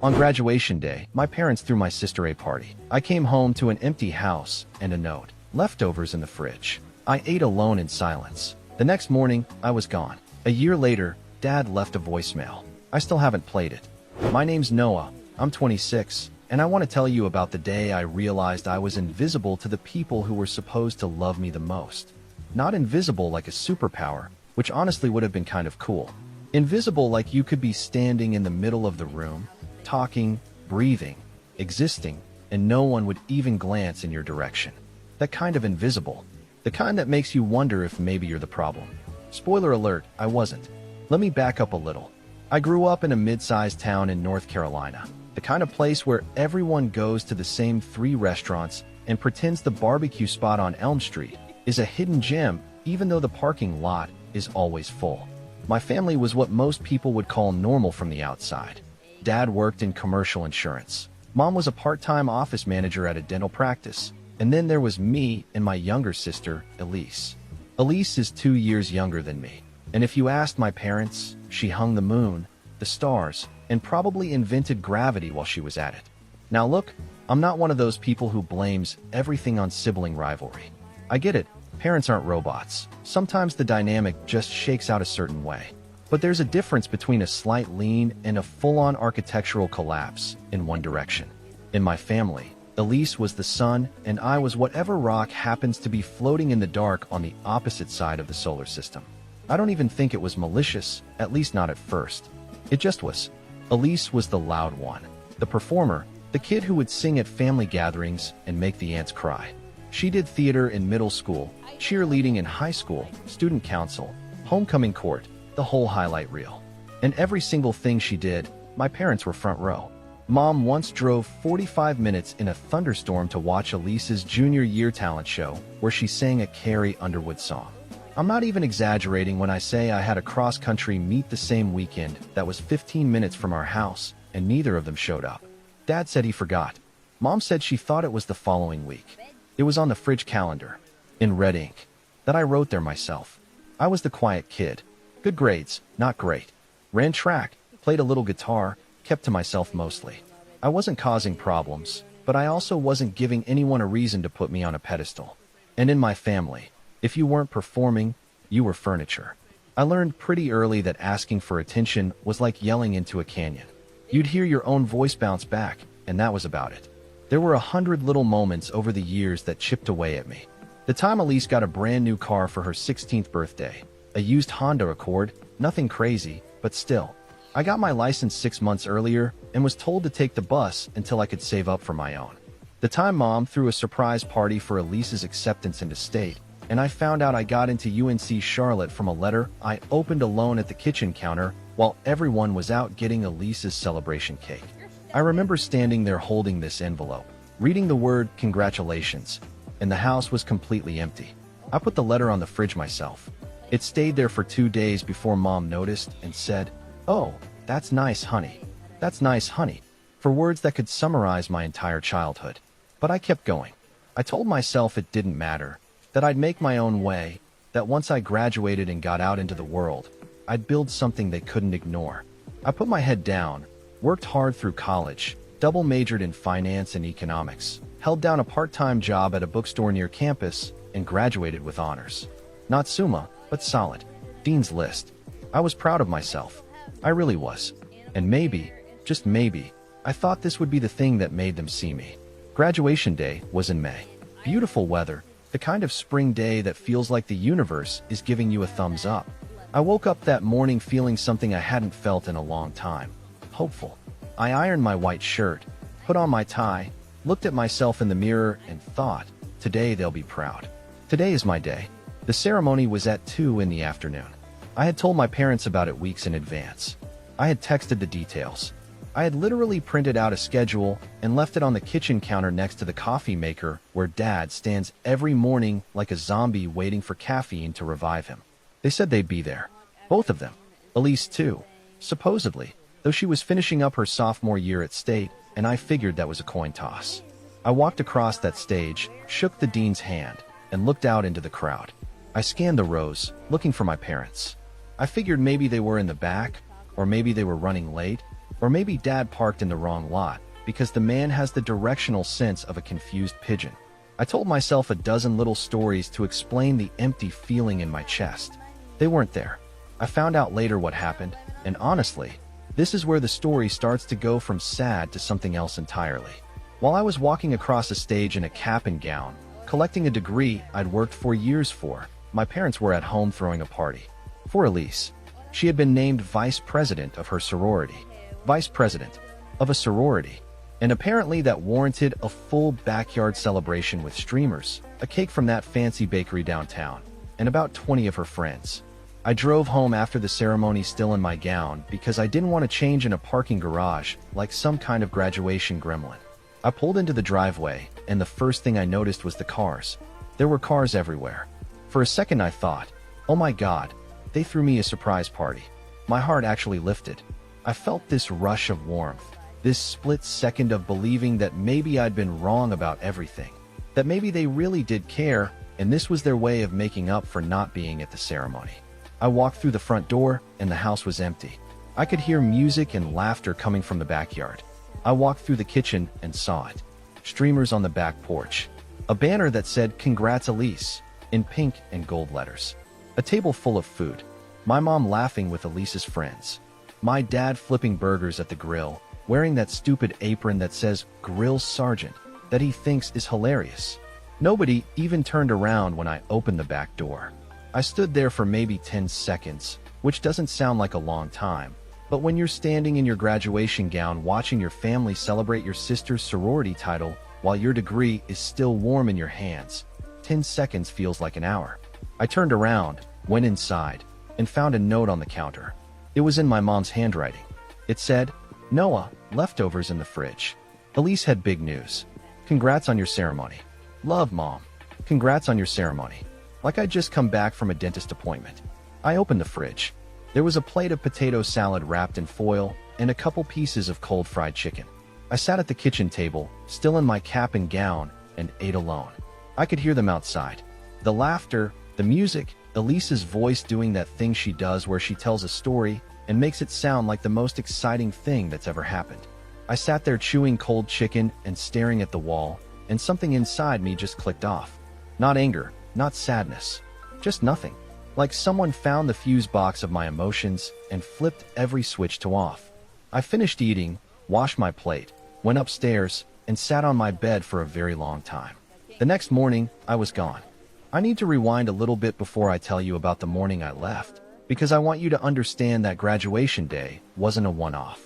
On graduation day, my parents threw my sister a party. I came home to an empty house and a note. Leftovers in the fridge. I ate alone in silence. The next morning, I was gone. A year later, Dad left a voicemail. I still haven't played it. My name's Noah. I'm 26, and I want to tell you about the day I realized I was invisible to the people who were supposed to love me the most. Not invisible like a superpower, which honestly would have been kind of cool. Invisible like you could be standing in the middle of the room, talking, breathing, existing, and no one would even glance in your direction. That kind of invisible. The kind that makes you wonder if maybe you're the problem. Spoiler alert, I wasn't. Let me back up a little. I grew up in a mid-sized town in North Carolina, the kind of place where everyone goes to the same 3 restaurants and pretends the barbecue spot on Elm Street is a hidden gem, even though the parking lot is always full. My family was what most people would call normal from the outside. Dad worked in commercial insurance. Mom was a part-time office manager at a dental practice. And then there was me and my younger sister, Elise. Elise is 2 years younger than me. And if you asked my parents, she hung the moon, the stars, and probably invented gravity while she was at it. Now look, I'm not one of those people who blames everything on sibling rivalry. I get it, parents aren't robots. Sometimes the dynamic just shakes out a certain way. But there's a difference between a slight lean and a full-on architectural collapse in one direction. In my family, Elise was the sun, and I was whatever rock happens to be floating in the dark on the opposite side of the solar system. I don't even think it was malicious, at least not at first. It just was. Elise was the loud one, the performer, the kid who would sing at family gatherings and make the aunts cry. She did theater in middle school, cheerleading in high school, student council, homecoming court, the whole highlight reel. And every single thing she did, my parents were front row. Mom once drove 45 minutes in a thunderstorm to watch Elise's junior year talent show, where she sang a Carrie Underwood song. I'm not even exaggerating when I say I had a cross-country meet the same weekend that was 15 minutes from our house, and neither of them showed up. Dad said he forgot. Mom said she thought it was the following week. It was on the fridge calendar, in red ink, that I wrote there myself. I was the quiet kid. Good grades, not great. Ran track, played a little guitar, kept to myself mostly. I wasn't causing problems, but I also wasn't giving anyone a reason to put me on a pedestal. And in my family, if you weren't performing, you were furniture. I learned pretty early that asking for attention was like yelling into a canyon. You'd hear your own voice bounce back, and that was about it. There were 100 little moments over the years that chipped away at me. The time Elise got a brand new car for her 16th birthday, a used Honda Accord, nothing crazy, but still. I got my license 6 months earlier and was told to take the bus until I could save up for my own. The time Mom threw a surprise party for Elise's acceptance into state, and I found out I got into UNC Charlotte from a letter I opened alone at the kitchen counter while everyone was out getting Elise's celebration cake. I remember standing there holding this envelope, reading the word congratulations, and the house was completely empty. I put the letter on the fridge myself. It stayed there for 2 days before Mom noticed and said, "Oh, that's nice, honey. That's nice, honey," for words that could summarize my entire childhood. But I kept going. I told myself it didn't matter, that I'd make my own way, that once I graduated and got out into the world, I'd build something they couldn't ignore. I put my head down, worked hard through college, double majored in finance and economics, held down a part-time job at a bookstore near campus, and graduated with honors. Not summa, but solid. Dean's List. I was proud of myself. I really was. And maybe, just maybe, I thought this would be the thing that made them see me. Graduation day was in May. Beautiful weather, the kind of spring day that feels like the universe is giving you a thumbs up. I woke up that morning feeling something I hadn't felt in a long time. Hopeful. I ironed my white shirt, put on my tie, looked at myself in the mirror, and thought, today they'll be proud. Today is my day. The ceremony was at 2 in the afternoon. I had told my parents about it weeks in advance. I had texted the details. I had literally printed out a schedule and left it on the kitchen counter next to the coffee maker where Dad stands every morning like a zombie waiting for caffeine to revive him. They said they'd be there. Both of them. Elise too. Supposedly, though she was finishing up her sophomore year at state, and I figured that was a coin toss. I walked across that stage, shook the dean's hand, and looked out into the crowd. I scanned the rows, looking for my parents. I figured maybe they were in the back, or maybe they were running late. Or maybe Dad parked in the wrong lot, because the man has the directional sense of a confused pigeon. I told myself a dozen little stories to explain the empty feeling in my chest. They weren't there. I found out later what happened, and honestly, this is where the story starts to go from sad to something else entirely. While I was walking across a stage in a cap and gown, collecting a degree I'd worked for years for, my parents were at home throwing a party. For Elise. She had been named vice president of her sorority. Vice president of a sorority. And apparently that warranted a full backyard celebration with streamers, a cake from that fancy bakery downtown, and about 20 of her friends. I drove home after the ceremony still in my gown because I didn't want to change in a parking garage like some kind of graduation gremlin. I pulled into the driveway, and the first thing I noticed was the cars. There were cars everywhere. For a second I thought, oh my God, they threw me a surprise party. My heart actually lifted. I felt this rush of warmth, this split second of believing that maybe I'd been wrong about everything, that maybe they really did care, and this was their way of making up for not being at the ceremony. I walked through the front door, and the house was empty. I could hear music and laughter coming from the backyard. I walked through the kitchen and saw it. Streamers on the back porch. A banner that said, "Congrats Elise," in pink and gold letters. A table full of food. My mom laughing with Elise's friends. My dad flipping burgers at the grill, wearing that stupid apron that says "Grill Sergeant," that he thinks is hilarious. Nobody even turned around when I opened the back door. I stood there for maybe 10 seconds, which doesn't sound like a long time, but when you're standing in your graduation gown watching your family celebrate your sister's sorority title while your degree is still warm in your hands, 10 seconds feels like an hour. I turned around, went inside, and found a note on the counter. It was in my mom's handwriting. It said, "Noah, leftovers in the fridge." Elise had big news. "Congrats on your ceremony." "Love, Mom. Congrats on your ceremony." Like I'd just come back from a dentist appointment. I opened the fridge. There was a plate of potato salad wrapped in foil and a couple pieces of cold fried chicken. I sat at the kitchen table, still in my cap and gown, and ate alone. I could hear them outside. The laughter, the music, Elise's voice doing that thing she does where she tells a story and makes it sound like the most exciting thing that's ever happened. I sat there chewing cold chicken and staring at the wall, and something inside me just clicked off. Not anger, not sadness, just nothing. Like someone found the fuse box of my emotions and flipped every switch to off. I finished eating, washed my plate, went upstairs, and sat on my bed for a very long time. The next morning, I was gone. I need to rewind a little bit before I tell you about the morning I left, because I want you to understand that graduation day wasn't a one-off.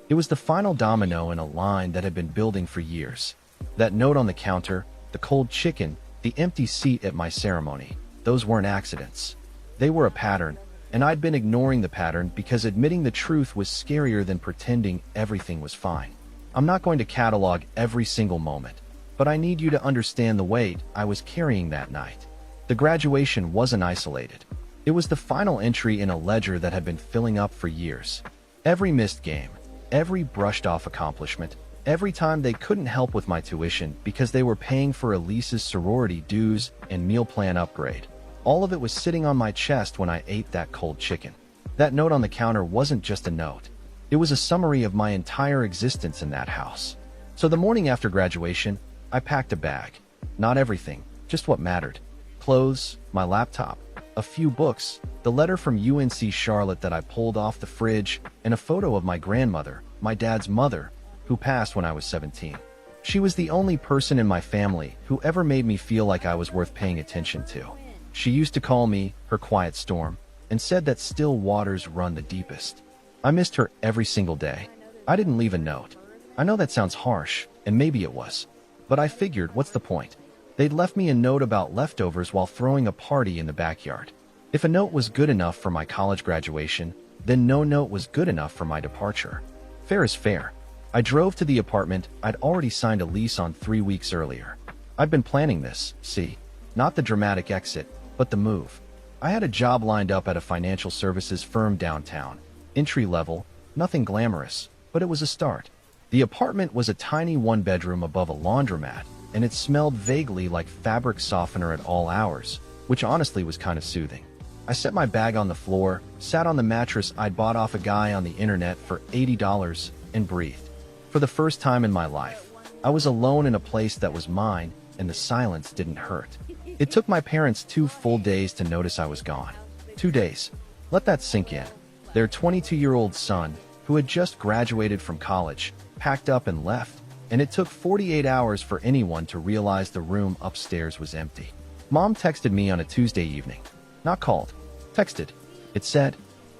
It was the final domino in a line that had been building for years. That note on the counter, the cold chicken, the empty seat at my ceremony, those weren't accidents. They were a pattern, and I'd been ignoring the pattern because admitting the truth was scarier than pretending everything was fine. I'm not going to catalog every single moment, but I need you to understand the weight I was carrying that night. The graduation wasn't isolated. It was the final entry in a ledger that had been filling up for years. Every missed game, every brushed-off accomplishment, every time they couldn't help with my tuition because they were paying for Elise's sorority dues and meal plan upgrade. All of it was sitting on my chest when I ate that cold chicken. That note on the counter wasn't just a note. It was a summary of my entire existence in that house. So the morning after graduation, I packed a bag. Not everything, just what mattered. Clothes, my laptop, a few books, the letter from UNC Charlotte that I pulled off the fridge, and a photo of my grandmother, my dad's mother, who passed when I was 17. She was the only person in my family who ever made me feel like I was worth paying attention to. She used to call me her quiet storm and said that still waters run the deepest. I missed her every single day. I didn't leave a note. I know that sounds harsh, and maybe it was. But I figured, what's the point? They'd left me a note about leftovers while throwing a party in the backyard. If a note was good enough for my college graduation, then no note was good enough for my departure. Fair is fair. I drove to the apartment I'd already signed a lease on 3 weeks earlier. I'd been planning this, see, not the dramatic exit, but the move. I had a job lined up at a financial services firm downtown. Entry level, nothing glamorous, but it was a start. The apartment was a tiny one-bedroom above a laundromat, and it smelled vaguely like fabric softener at all hours, which honestly was kind of soothing. I set my bag on the floor, sat on the mattress I'd bought off a guy on the internet for $80, and breathed. For the first time in my life, I was alone in a place that was mine, and the silence didn't hurt. It took my parents 2 full days to notice I was gone. 2 days. Let that sink in. Their 22-year-old son, who had just graduated from college, packed up and left, and it took 48 hours for anyone to realize the room upstairs was empty. Mom texted me on a Tuesday evening. Not called. Texted. It said,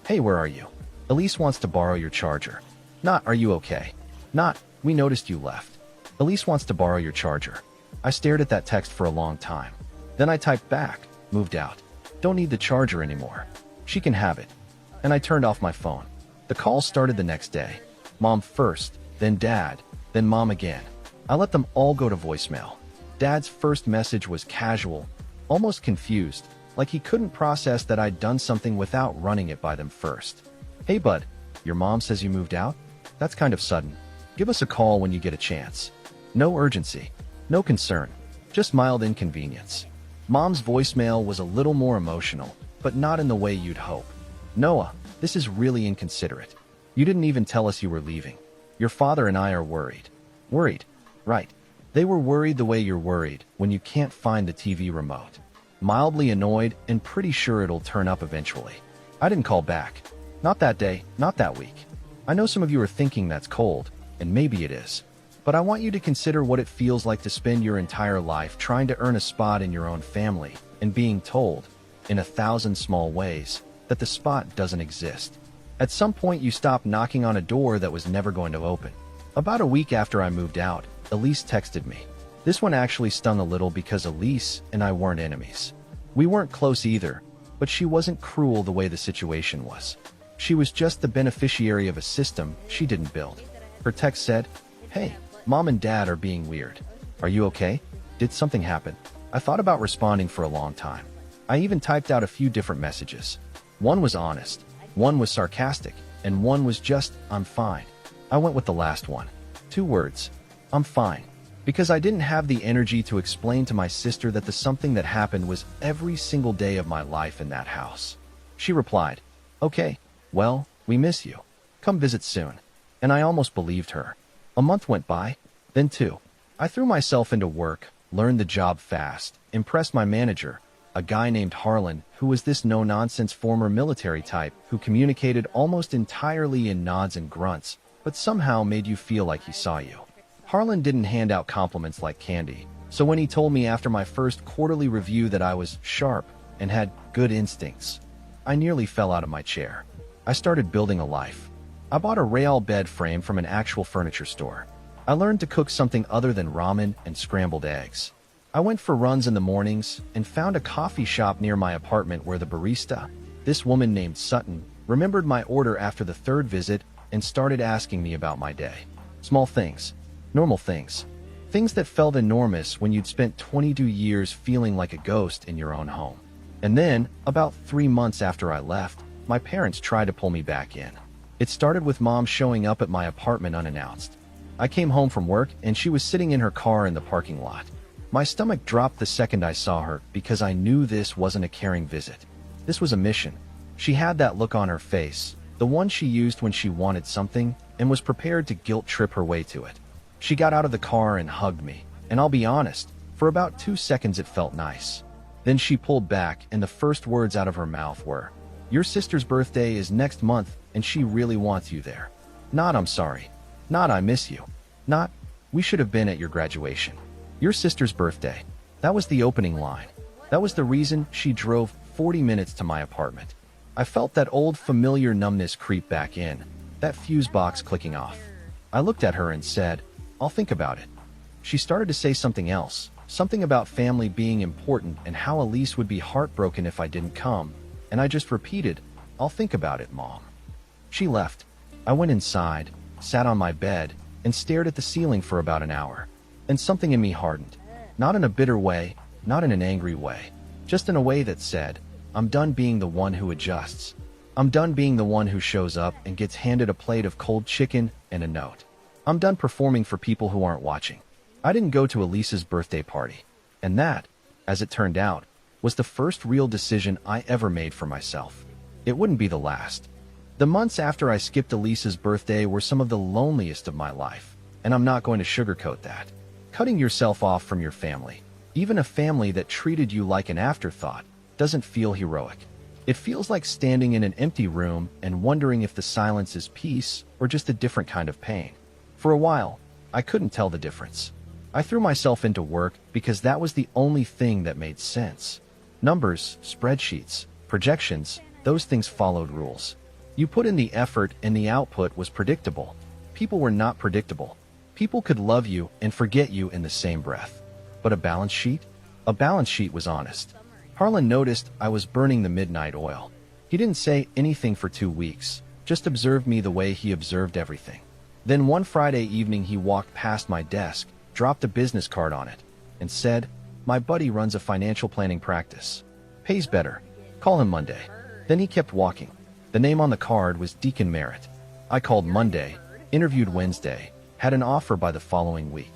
"Hey, where are you? Elise wants to borrow your charger." Not, "Are you okay?" Not, "We noticed you left." "Elise wants to borrow your charger." I stared at that text for a long time. Then I typed back, "Moved out. Don't need the charger anymore. She can have it." And I turned off my phone. The call started the next day. Mom first, then Dad, then Mom again. I let them all go to voicemail. Dad's first message was casual, almost confused, like he couldn't process that I'd done something without running it by them first. "Hey bud, your mom says you moved out? That's kind of sudden. Give us a call when you get a chance." No urgency, no concern, just mild inconvenience. Mom's voicemail was a little more emotional, but not in the way you'd hope. "Noah, this is really inconsiderate. You didn't even tell us you were leaving. Your father and I are worried." Worried? Right. They were worried the way you're worried when you can't find the TV remote. Mildly annoyed and pretty sure it'll turn up eventually. I didn't call back. Not that day, not that week. I know some of you are thinking that's cold, and maybe it is. But I want you to consider what it feels like to spend your entire life trying to earn a spot in your own family and being told, in 1,000 small ways, that the spot doesn't exist. At some point you stop knocking on a door that was never going to open. About a week after I moved out, Elise texted me. This one actually stung a little because Elise and I weren't enemies. We weren't close either, but she wasn't cruel the way the situation was. She was just the beneficiary of a system she didn't build. Her text said, "Hey, Mom and Dad are being weird. Are you okay? Did something happen?" I thought about responding for a long time. I even typed out a few different messages. One was honest, one was sarcastic, and one was just, "I'm fine." I went with the last one. 2 words. I'm fine. Because I didn't have the energy to explain to my sister that the something that happened was every single day of my life in that house. She replied, "Okay, well, we miss you. Come visit soon." And I almost believed her. A month went by, then 2. I threw myself into work, learned the job fast, impressed my manager, a guy named Harlan, who was this no-nonsense former military type who communicated almost entirely in nods and grunts, but somehow made you feel like he saw you. Harlan didn't hand out compliments like candy, so when he told me after my first quarterly review that I was sharp and had good instincts, I nearly fell out of my chair. I started building a life. I bought a rail bed frame from an actual furniture store. I learned to cook something other than ramen and scrambled eggs. I went for runs in the mornings and found a coffee shop near my apartment where the barista, this woman named Sutton, remembered my order after the 3rd visit and started asking me about my day. Small things. Normal things. Things that felt enormous when you'd spent 22 years feeling like a ghost in your own home. And then, about 3 months after I left, my parents tried to pull me back in. It started with Mom showing up at my apartment unannounced. I came home from work and she was sitting in her car in the parking lot. My stomach dropped the second I saw her because I knew this wasn't a caring visit. This was a mission. She had that look on her face, the one she used when she wanted something, and was prepared to guilt trip her way to it. She got out of the car and hugged me, and I'll be honest, for about 2 seconds it felt nice. Then she pulled back and the first words out of her mouth were, "Your sister's birthday is next month and she really wants you there." Not, "I'm sorry." Not, "I miss you." Not, "We should have been at your graduation." Your sister's birthday. That was the opening line. That was the reason she drove 40 minutes to my apartment. I felt that old familiar numbness creep back in, that fuse box clicking off. I looked at her and said, "I'll think about it." She started to say something else, something about family being important and how Elise would be heartbroken if I didn't come, and I just repeated, "I'll think about it, Mom." She left. I went inside, sat on my bed, and stared at the ceiling for about an hour. And something in me hardened. Not in a bitter way, not in an angry way, just in a way that said, I'm done being the one who adjusts. I'm done being the one who shows up and gets handed a plate of cold chicken and a note. I'm done performing for people who aren't watching. I didn't go to Elise's birthday party. And that, as it turned out, was the first real decision I ever made for myself. It wouldn't be the last. The months after I skipped Elisa's birthday were some of the loneliest of my life, and I'm not going to sugarcoat that. Cutting yourself off from your family, even a family that treated you like an afterthought, doesn't feel heroic. It feels like standing in an empty room and wondering if the silence is peace or just a different kind of pain. For a while, I couldn't tell the difference. I threw myself into work because that was the only thing that made sense. Numbers, spreadsheets, projections, those things followed rules. You put in the effort and the output was predictable. People were not predictable. People could love you and forget you in the same breath. But a balance sheet? A balance sheet was honest. Harlan noticed I was burning the midnight oil. He didn't say anything for 2 weeks, just observed me the way he observed everything. Then one Friday evening he walked past my desk, dropped a business card on it, and said, "My buddy runs a financial planning practice. Pays better. Call him Monday." Then he kept walking. The name on the card was Deacon Merritt. I called Monday, interviewed Wednesday, had an offer by the following week.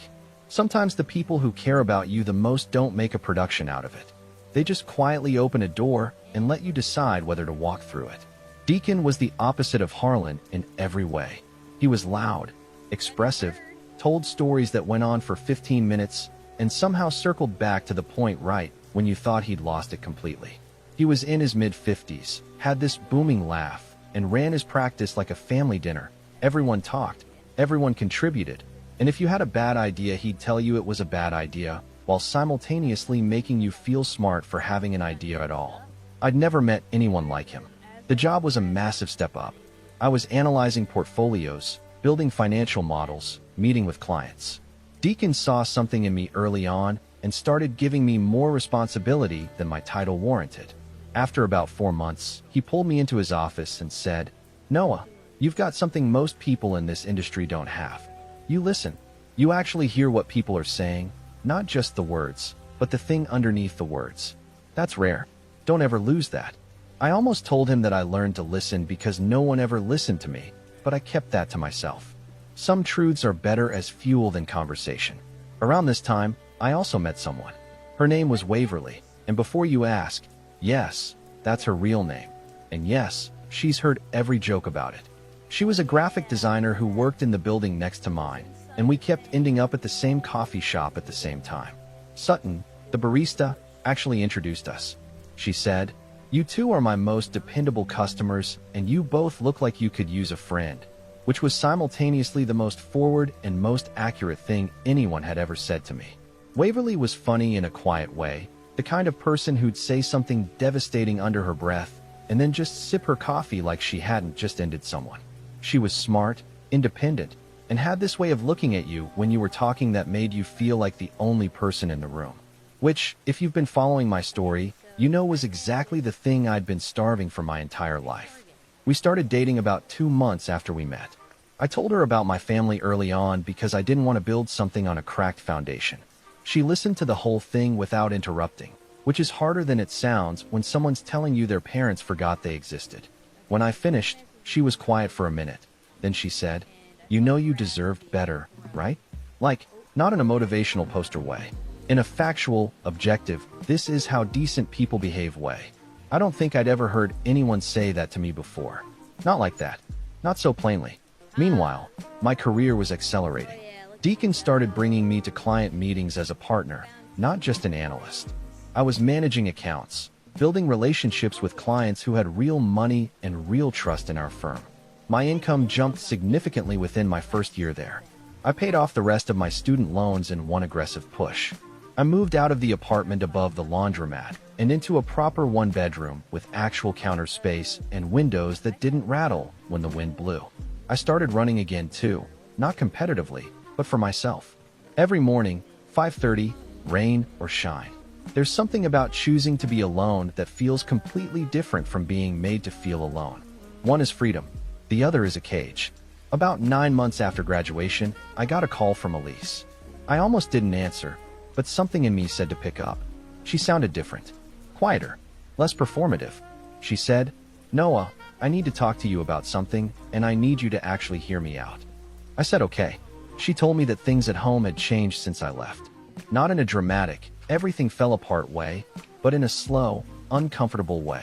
Sometimes the people who care about you the most don't make a production out of it. They just quietly open a door and let you decide whether to walk through it. Deacon was the opposite of Harlan in every way. He was loud, expressive, told stories that went on for 15 minutes, and somehow circled back to the point right when you thought he'd lost it completely. He was in his mid-50s, had this booming laugh, and ran his practice like a family dinner. Everyone talked, everyone contributed, and if you had a bad idea, he'd tell you it was a bad idea, while simultaneously making you feel smart for having an idea at all. I'd never met anyone like him. The job was a massive step up. I was analyzing portfolios, building financial models, meeting with clients. Deacon saw something in me early on and started giving me more responsibility than my title warranted. After about 4 months, he pulled me into his office and said, "Noah, you've got something most people in this industry don't have. You listen. You actually hear what people are saying, not just the words, but the thing underneath the words. That's rare. Don't ever lose that." I almost told him that I learned to listen because no one ever listened to me, but I kept that to myself. Some truths are better as fuel than conversation. Around this time, I also met someone. Her name was Waverly, and before you ask, yes, that's her real name. And yes, she's heard every joke about it. She was a graphic designer who worked in the building next to mine, and we kept ending up at the same coffee shop at the same time. Sutton, the barista, actually introduced us. She said, "You two are my most dependable customers, and you both look like you could use a friend," which was simultaneously the most forward and most accurate thing anyone had ever said to me. Waverly was funny in a quiet way, the kind of person who'd say something devastating under her breath and then just sip her coffee like she hadn't just ended someone. She was smart, independent, and had this way of looking at you when you were talking that made you feel like the only person in the room. Which, if you've been following my story, you know was exactly the thing I'd been starving for my entire life. We started dating about 2 months after we met. I told her about my family early on because I didn't want to build something on a cracked foundation. She listened to the whole thing without interrupting, which is harder than it sounds when someone's telling you their parents forgot they existed. When I finished, she was quiet for a minute. Then she said, "You know you deserved better, right?" Like, not in a motivational poster way. In a factual, objective, this is how decent people behave way. I don't think I'd ever heard anyone say that to me before. Not like that. Not so plainly. Meanwhile, my career was accelerating. Deacon started bringing me to client meetings as a partner, not just an analyst. I was managing accounts, building relationships with clients who had real money and real trust in our firm. My income jumped significantly within my first year there. I paid off the rest of my student loans in one aggressive push. I moved out of the apartment above the laundromat and into a proper one-bedroom with actual counter space and windows that didn't rattle when the wind blew. I started running again too, not competitively, but for myself. Every morning, 5:30, rain or shine. There's something about choosing to be alone that feels completely different from being made to feel alone. One is freedom. The other is a cage. About 9 months after graduation, I got a call from Elise. I almost didn't answer, but something in me said to pick up. She sounded different. Quieter. Less performative. She said, "Noah, I need to talk to you about something, and I need you to actually hear me out." I said okay. She told me that things at home had changed since I left. Not in a dramatic, everything fell apart way, but in a slow, uncomfortable way.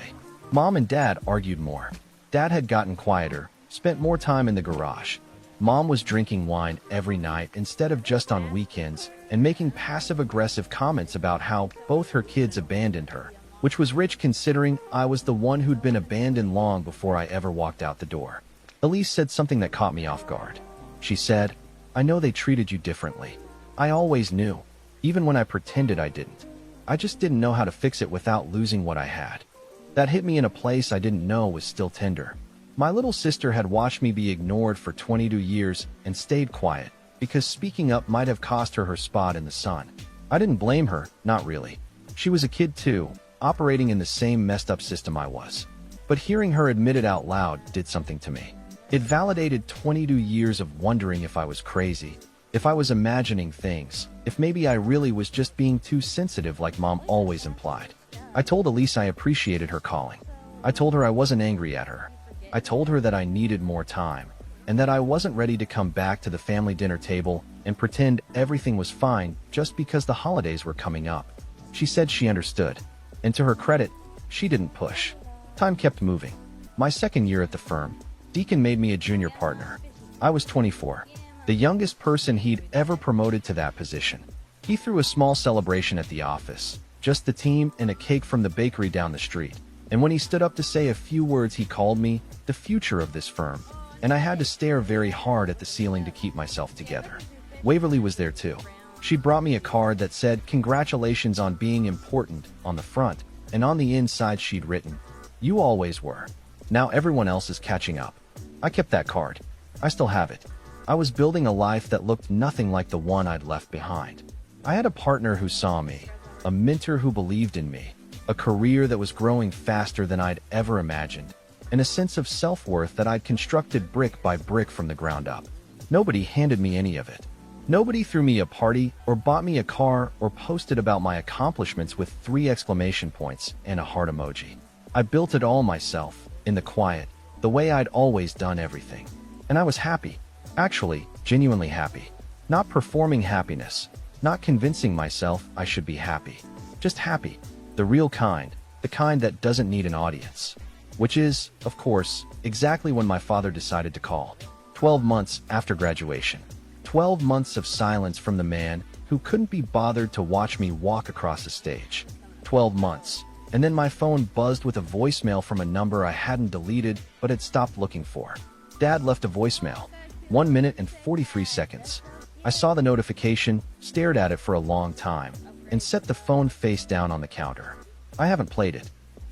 Mom and Dad argued more. Dad had gotten quieter, spent more time in the garage. Mom was drinking wine every night instead of just on weekends and making passive-aggressive comments about how both her kids abandoned her, which was rich considering I was the one who'd been abandoned long before I ever walked out the door. Elise said something that caught me off guard. She said, "I know they treated you differently. I always knew, even when I pretended I didn't. I just didn't know how to fix it without losing what I had." That hit me in a place I didn't know was still tender. My little sister had watched me be ignored for 22 years and stayed quiet, because speaking up might have cost her spot in the sun. I didn't blame her, not really. She was a kid too, operating in the same messed up system I was. But hearing her admit it out loud did something to me. It validated 22 years of wondering if I was crazy, if I was imagining things, if maybe I really was just being too sensitive like Mom always implied. I told Elise I appreciated her calling. I told her I wasn't angry at her. I told her that I needed more time, and that I wasn't ready to come back to the family dinner table and pretend everything was fine just because the holidays were coming up. She said she understood, and to her credit, she didn't push. Time kept moving. My second year at the firm, Deacon made me a junior partner. I was 24, the youngest person he'd ever promoted to that position. He threw a small celebration at the office, just the team and a cake from the bakery down the street. And when he stood up to say a few words, he called me the future of this firm, and I had to stare very hard at the ceiling to keep myself together. Waverly was there too. She brought me a card that said "Congratulations on being important" on the front, and on the inside she'd written, "You always were. Now everyone else is catching up." I kept that card. I still have it. I was building a life that looked nothing like the one I'd left behind. I had a partner who saw me, a mentor who believed in me, a career that was growing faster than I'd ever imagined, and a sense of self-worth that I'd constructed brick by brick from the ground up. Nobody handed me any of it. Nobody threw me a party or bought me a car or posted about my accomplishments with 3 exclamation points and a heart emoji. I built it all myself, in the quiet, the way I'd always done everything. And I was happy. Actually, genuinely happy. Not performing happiness. Not convincing myself I should be happy. Just happy. The real kind. The kind that doesn't need an audience. Which is, of course, exactly when my father decided to call. 12 months after graduation. 12 months of silence from the man who couldn't be bothered to watch me walk across the stage. 12 months. And then my phone buzzed with a voicemail from a number I hadn't deleted but had stopped looking for. Dad left a voicemail. 1 minute and 43 seconds. I saw the notification, stared at it for a long time, and set the phone face down on the counter. I haven't played it.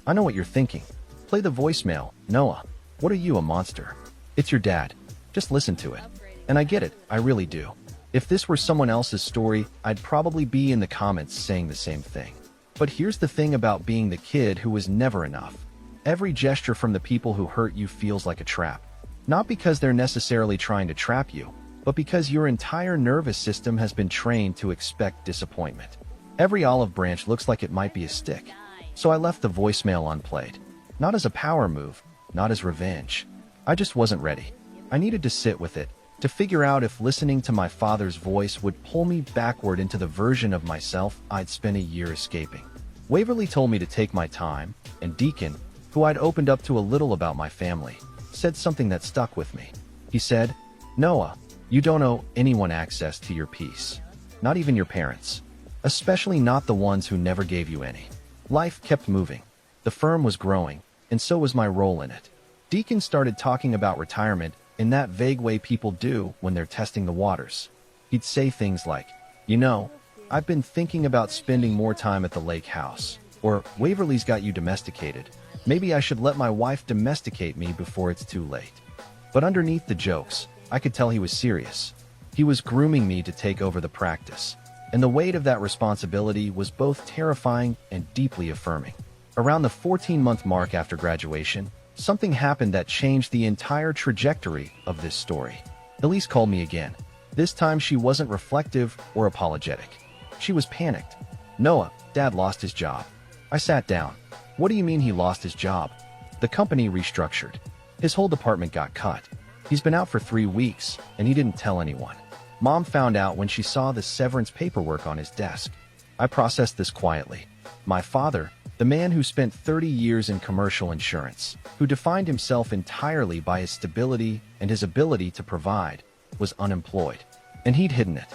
I know what you're thinking. Play the voicemail, Noah. What are you, a monster? It's your dad. Just listen to it. And I get it, I really do. If this were someone else's story, I'd probably be in the comments saying the same thing. But here's the thing about being the kid who was never enough. Every gesture from the people who hurt you feels like a trap. Not because they're necessarily trying to trap you, but because your entire nervous system has been trained to expect disappointment. Every olive branch looks like it might be a stick. So I left the voicemail unplayed. Not as a power move, not as revenge. I just wasn't ready. I needed to sit with it, to figure out if listening to my father's voice would pull me backward into the version of myself I'd spent a year escaping. Waverly told me to take my time, and Deacon, who I'd opened up to a little about my family, said something that stuck with me. He said, "Noah, you don't owe anyone access to your peace. Not even your parents. Especially not the ones who never gave you any." Life kept moving. The firm was growing, and so was my role in it. Deacon started talking about retirement in that vague way people do when they're testing the waters. He'd say things like, "You know, I've been thinking about spending more time at the lake house," or "Waverly's got you domesticated. Maybe I should let my wife domesticate me before it's too late." But underneath the jokes, I could tell he was serious. He was grooming me to take over the practice, and the weight of that responsibility was both terrifying and deeply affirming. Around the 14-month mark after graduation, something happened that changed the entire trajectory of this story. Elise called me again. This time she wasn't reflective or apologetic. She was panicked. "Noah, Dad lost his job." I sat down. "What do you mean he lost his job?" "The company restructured. His whole department got cut. He's been out for 3 weeks, and he didn't tell anyone. Mom found out when she saw the severance paperwork on his desk." I processed this quietly. My father, The man who spent 30 years in commercial insurance, who defined himself entirely by his stability and his ability to provide, was unemployed. And he'd hidden it.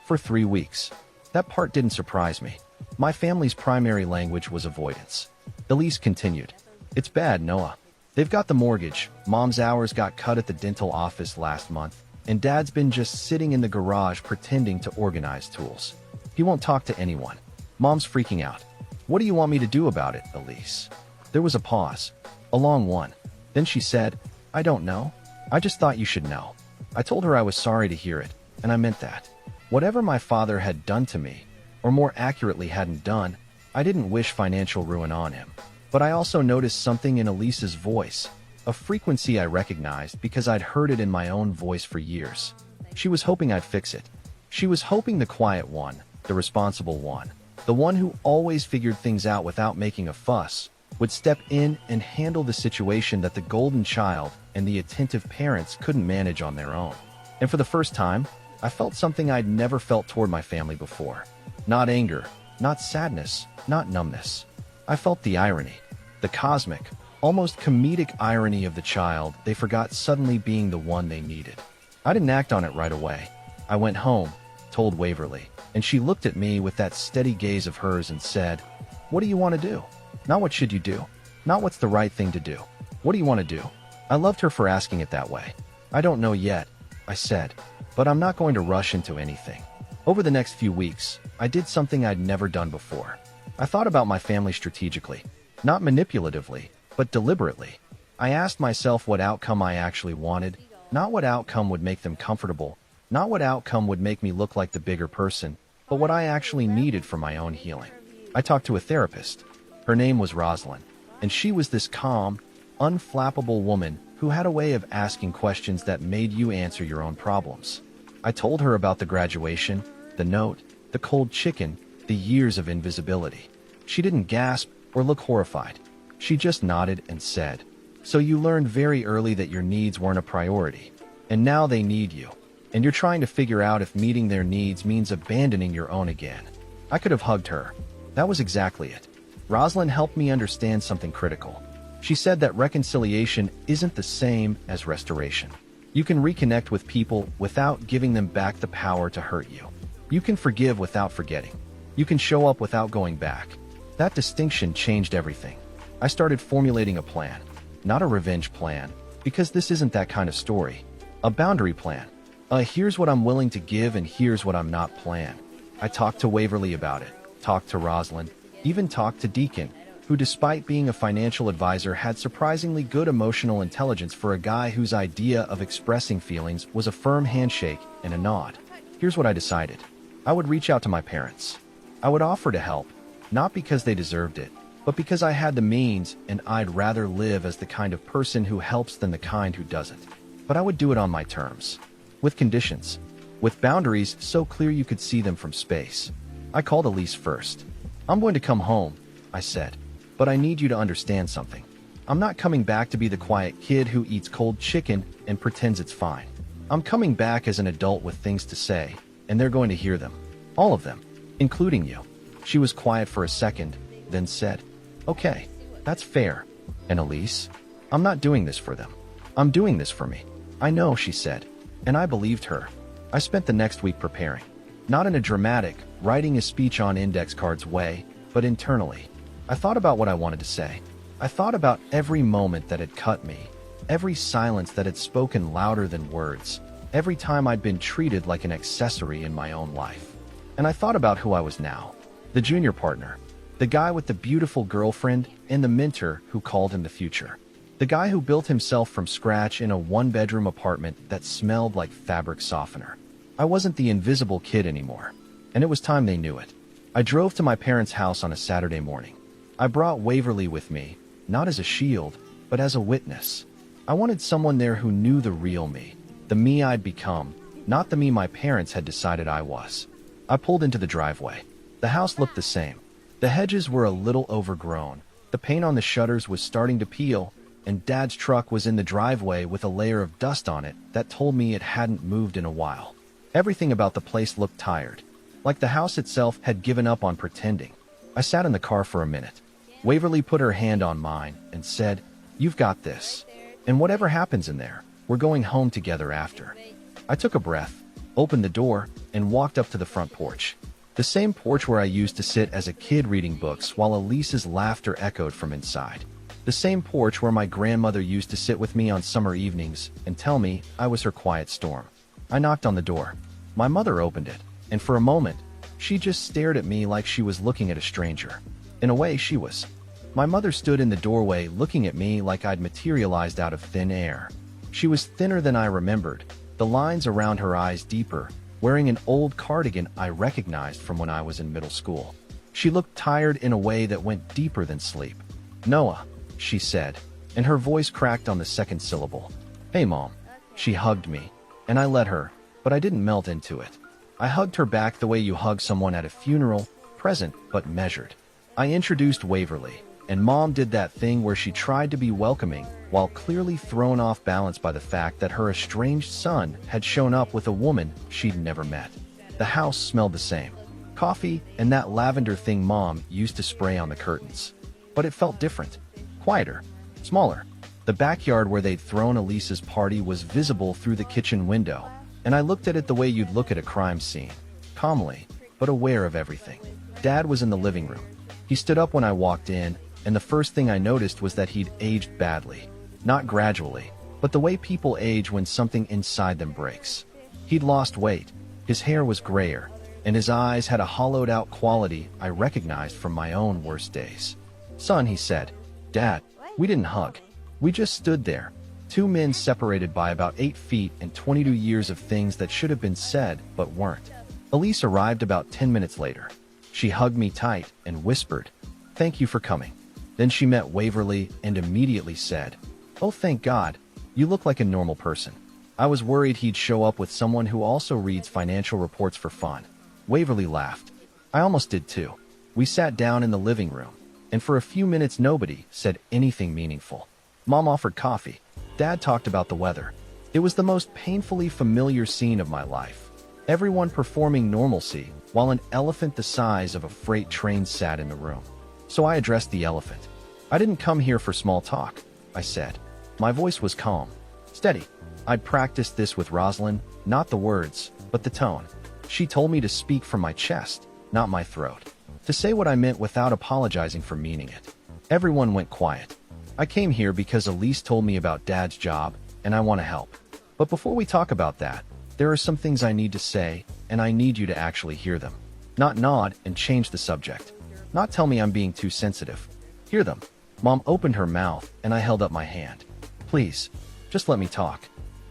For 3 weeks. That part didn't surprise me. My family's primary language was avoidance. Elise continued. It's bad, Noah. They've got the mortgage, Mom's hours got cut at the dental office last month, and Dad's been just sitting in the garage pretending to organize tools. He won't talk to anyone. Mom's freaking out. What do you want me to do about it, Elise? There was a pause. A long one. Then she said, I don't know. I just thought you should know. I told her I was sorry to hear it, and I meant that. Whatever my father had done to me, or more accurately hadn't done, I didn't wish financial ruin on him. But I also noticed something in Elise's voice, a frequency I recognized because I'd heard it in my own voice for years. She was hoping I'd fix it. She was hoping the quiet one, the responsible one, the one who always figured things out without making a fuss, would step in and handle the situation that the golden child and the attentive parents couldn't manage on their own. And for the first time, I felt something I'd never felt toward my family before. Not anger, not sadness, not numbness. I felt the irony, the cosmic, almost comedic irony of the child they forgot suddenly being the one they needed. I didn't act on it right away. I went home, told Waverly, and she looked at me with that steady gaze of hers and said, What do you want to do? Not what should you do? Not what's the right thing to do. What do you want to do? I loved her for asking it that way. I don't know yet, I said, but I'm not going to rush into anything. Over the next few weeks, I did something I'd never done before. I thought about my family strategically, not manipulatively, but deliberately. I asked myself what outcome I actually wanted, not what outcome would make them comfortable, not what outcome would make me look like the bigger person, but what I actually needed for my own healing. I talked to a therapist. Her name was Rosalind, and she was this calm, unflappable woman who had a way of asking questions that made you answer your own problems. I told her about the graduation, the note, the cold chicken, the years of invisibility. She didn't gasp or look horrified. She just nodded and said, So you learned very early that your needs weren't a priority, and now they need you, and you're trying to figure out if meeting their needs means abandoning your own again. I could have hugged her. That was exactly it. Rosalind helped me understand something critical. She said that reconciliation isn't the same as restoration. You can reconnect with people without giving them back the power to hurt you. You can forgive without forgetting. You can show up without going back. That distinction changed everything. I started formulating a plan, not a revenge plan, because this isn't that kind of story. A boundary plan. Here's what I'm willing to give and here's what I'm not plan. I talked to Waverly about it, talked to Rosalind, even talked to Deacon, who despite being a financial advisor had surprisingly good emotional intelligence for a guy whose idea of expressing feelings was a firm handshake and a nod. Here's what I decided. I would reach out to my parents. I would offer to help, not because they deserved it, but because I had the means and I'd rather live as the kind of person who helps than the kind who doesn't. But I would do it on my terms. With conditions. With boundaries so clear you could see them from space. I called Elise first. I'm going to come home, I said. But I need you to understand something. I'm not coming back to be the quiet kid who eats cold chicken and pretends it's fine. I'm coming back as an adult with things to say, and they're going to hear them. All of them. Including you. She was quiet for a second, then said, Okay, that's fair. And Elise, I'm not doing this for them. I'm doing this for me. I know, she said. And I believed her. I spent the next week preparing. Not in a dramatic, writing a speech on index cards way, but internally. I thought about what I wanted to say. I thought about every moment that had cut me, every silence that had spoken louder than words, every time I'd been treated like an accessory in my own life. And I thought about who I was now. The junior partner. The guy with the beautiful girlfriend and the mentor who called him the future. The guy who built himself from scratch in a one-bedroom apartment that smelled like fabric softener. I wasn't the invisible kid anymore. And it was time they knew it. I drove to my parents' house on a Saturday morning. I brought Waverly with me, not as a shield, but as a witness. I wanted someone there who knew the real me, the me I'd become, not the me my parents had decided I was. I pulled into the driveway. The house looked the same. The hedges were a little overgrown. The paint on the shutters was starting to peel, and Dad's truck was in the driveway with a layer of dust on it that told me it hadn't moved in a while. Everything about the place looked tired, like the house itself had given up on pretending. I sat in the car for a minute. Waverly put her hand on mine and said, "You've got this. And whatever happens in there, we're going home together after." I took a breath, opened the door, and walked up to the front porch. The same porch where I used to sit as a kid reading books while Elise's laughter echoed from inside. The same porch where my grandmother used to sit with me on summer evenings and tell me I was her quiet storm. I knocked on the door. My mother opened it, and for a moment, she just stared at me like she was looking at a stranger. In a way, she was. My mother stood in the doorway looking at me like I'd materialized out of thin air. She was thinner than I remembered, the lines around her eyes deeper, wearing an old cardigan I recognized from when I was in middle school. She looked tired in a way that went deeper than sleep. "Noah," she said, and her voice cracked on the second syllable. "Hey, Mom." She hugged me, and I let her, but I didn't melt into it. I hugged her back the way you hug someone at a funeral, present but measured. I introduced Waverly, and Mom did that thing where she tried to be welcoming while clearly thrown off balance by the fact that her estranged son had shown up with a woman she'd never met. The house smelled the same. Coffee and that lavender thing Mom used to spray on the curtains. But it felt different. Quieter. Smaller. The backyard where they'd thrown Elise's party was visible through the kitchen window, and I looked at it the way you'd look at a crime scene. Calmly, but aware of everything. Dad was in the living room. He stood up when I walked in, and the first thing I noticed was that he'd aged badly. Not gradually, but the way people age when something inside them breaks. He'd lost weight, his hair was grayer, and his eyes had a hollowed-out quality I recognized from my own worst days. "Son," he said. "Dad, we didn't hug. We just stood there, two men separated by about 8 feet and 22 years of things that should have been said but weren't." Elise arrived about 10 minutes later. She hugged me tight and whispered, "Thank you for coming." Then she met Waverly and immediately said, "Oh, thank God, you look like a normal person." I was worried he'd show up with someone who also reads financial reports for fun. Waverly laughed. I almost did too. We sat down in the living room, and for a few minutes nobody said anything meaningful. Mom offered coffee. Dad talked about the weather. It was the most painfully familiar scene of my life. Everyone performing normalcy, while an elephant the size of a freight train sat in the room. So I addressed the elephant. "I didn't come here for small talk," I said. My voice was calm, steady. I'd practiced this with Rosalind, not the words, but the tone. She told me to speak from my chest, not my throat. To say what I meant without apologizing for meaning it. Everyone went quiet. I came here because Elise told me about Dad's job, and I want to help. But before we talk about that, there are some things I need to say, and I need you to actually hear them. Not nod and change the subject. Not tell me I'm being too sensitive. Hear them. Mom opened her mouth, and I held up my hand. "Please, just let me talk."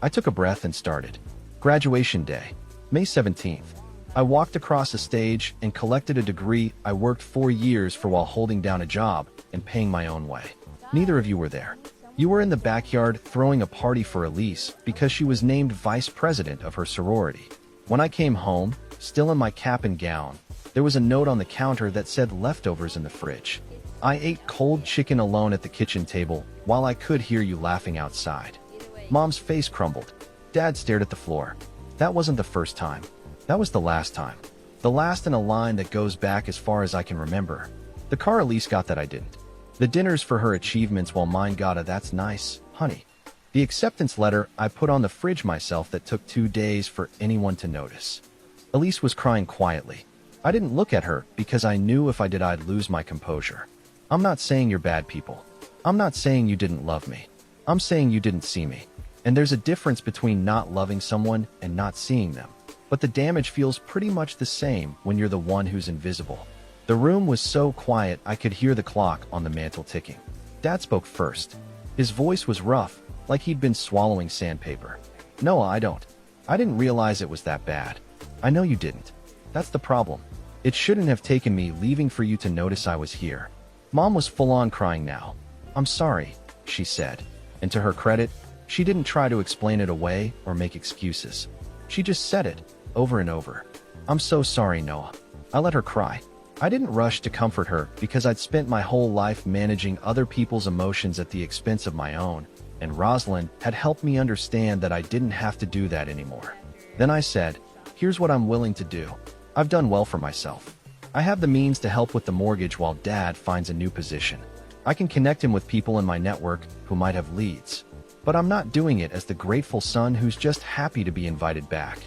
I took a breath and started. Graduation day, May 17th. I walked across a stage and collected a degree I worked 4 years for while holding down a job and paying my own way. Neither of you were there. You were in the backyard throwing a party for Elise because she was named vice president of her sorority. When I came home, still in my cap and gown, there was a note on the counter that said leftovers in the fridge. I ate cold chicken alone at the kitchen table while I could hear you laughing outside. Mom's face crumbled. Dad stared at the floor. That wasn't the first time. That was the last time. The last in a line that goes back as far as I can remember. The car Elise got that I didn't. The dinners for her achievements while mine got a "that's nice, honey." The acceptance letter I put on the fridge myself that took 2 days for anyone to notice. Elise was crying quietly. I didn't look at her because I knew if I did I'd lose my composure. I'm not saying you're bad people. I'm not saying you didn't love me. I'm saying you didn't see me. And there's a difference between not loving someone and not seeing them. But the damage feels pretty much the same when you're the one who's invisible. The room was so quiet I could hear the clock on the mantel ticking. Dad spoke first. His voice was rough, like he'd been swallowing sandpaper. "Noah, I didn't realize it was that bad. I know you didn't. That's the problem. It shouldn't have taken me leaving for you to notice I was here." Mom was full-on crying now. "I'm sorry," she said. And to her credit, she didn't try to explain it away or make excuses. She just said it, over and over. "I'm so sorry, Noah." I let her cry. I didn't rush to comfort her because I'd spent my whole life managing other people's emotions at the expense of my own, and Rosalind had helped me understand that I didn't have to do that anymore. Then I said, "Here's what I'm willing to do. I've done well for myself. I have the means to help with the mortgage while Dad finds a new position. I can connect him with people in my network who might have leads. But I'm not doing it as the grateful son who's just happy to be invited back.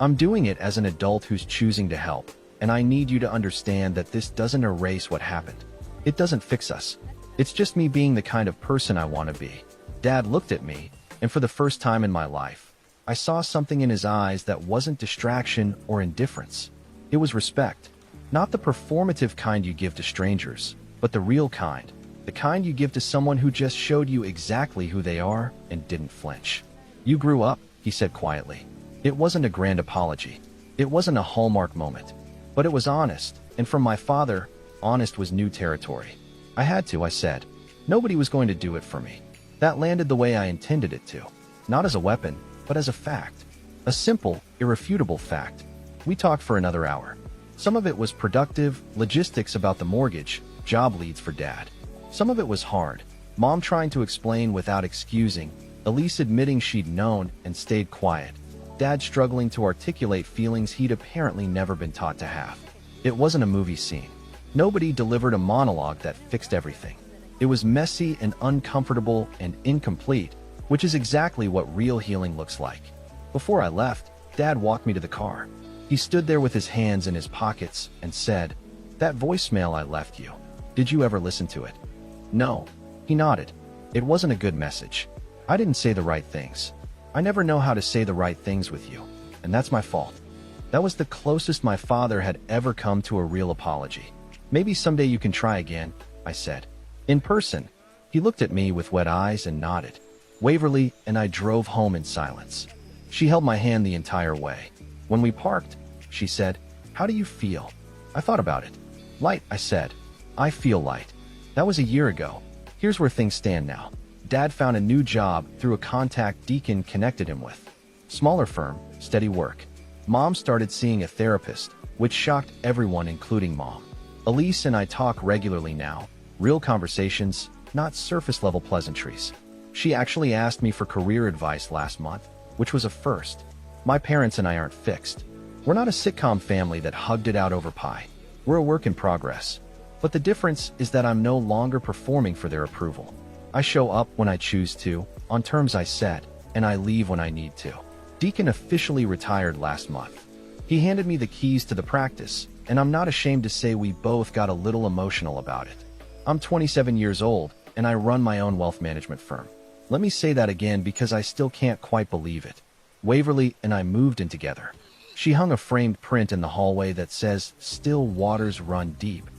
I'm doing it as an adult who's choosing to help, and I need you to understand that this doesn't erase what happened. It doesn't fix us. It's just me being the kind of person I want to be. Dad looked at me, and for the first time in my life, I saw something in his eyes that wasn't distraction or indifference. It was respect. Not the performative kind you give to strangers, but the real kind. The kind you give to someone who just showed you exactly who they are and didn't flinch. "You grew up," he said quietly. It wasn't a grand apology. It wasn't a hallmark moment. But it was honest, and from my father, honest was new territory. I had to, I said. Nobody was going to do it for me. That landed the way I intended it to. Not as a weapon, but as a fact. A simple, irrefutable fact. We talked for another hour. Some of it was productive, logistics about the mortgage, job leads for Dad. Some of it was hard. Mom trying to explain without excusing, Elise admitting she'd known and stayed quiet. Dad struggling to articulate feelings he'd apparently never been taught to have. It wasn't a movie scene. Nobody delivered a monologue that fixed everything. It was messy and uncomfortable and incomplete, which is exactly what real healing looks like. Before I left, Dad walked me to the car. He stood there with his hands in his pockets and said, "That voicemail I left you, did you ever listen to it?" "No." He nodded. "It wasn't a good message. I didn't say the right things. I never know how to say the right things with you, and that's my fault." That was the closest my father had ever come to a real apology. "Maybe someday you can try again," I said. "In person." He looked at me with wet eyes and nodded. Waverly and I drove home in silence. She held my hand the entire way. When we parked, she said, "How do you feel?" I thought about it. "Light," I said. "I feel light." That was a year ago. Here's where things stand now. Dad found a new job through a contact Deacon connected him with. Smaller firm, steady work. Mom started seeing a therapist, which shocked everyone, including Mom. Elise and I talk regularly now. Real conversations, not surface-level pleasantries. She actually asked me for career advice last month, which was a first. My parents and I aren't fixed. We're not a sitcom family that hugged it out over pie. We're a work in progress. But the difference is that I'm no longer performing for their approval. I show up when I choose to, on terms I set, and I leave when I need to. Deacon officially retired last month. He handed me the keys to the practice, and I'm not ashamed to say we both got a little emotional about it. I'm 27 years old, and I run my own wealth management firm. Let me say that again because I still can't quite believe it. Waverly and I moved in together. She hung a framed print in the hallway that says, "Still waters run deep."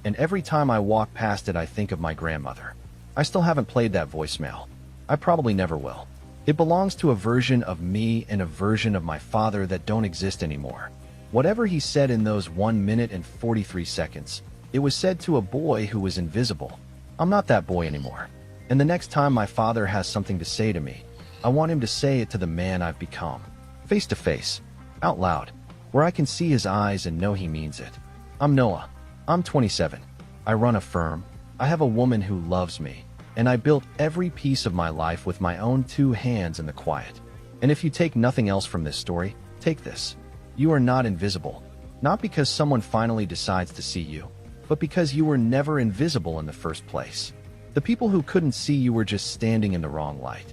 And every time I walk past it, I think of my grandmother. I still haven't played that voicemail. I probably never will. It belongs to a version of me and a version of my father that don't exist anymore. Whatever he said in those 1 minute and 43 seconds, it was said to a boy who was invisible. I'm not that boy anymore. And the next time my father has something to say to me, I want him to say it to the man I've become. Face to face. Out loud. Where I can see his eyes and know he means it. I'm Noah. I'm 27. I run a firm. I have a woman who loves me. And I built every piece of my life with my own 2 hands in the quiet. And if you take nothing else from this story, take this. You are not invisible. Not because someone finally decides to see you, but because you were never invisible in the first place. The people who couldn't see you were just standing in the wrong light.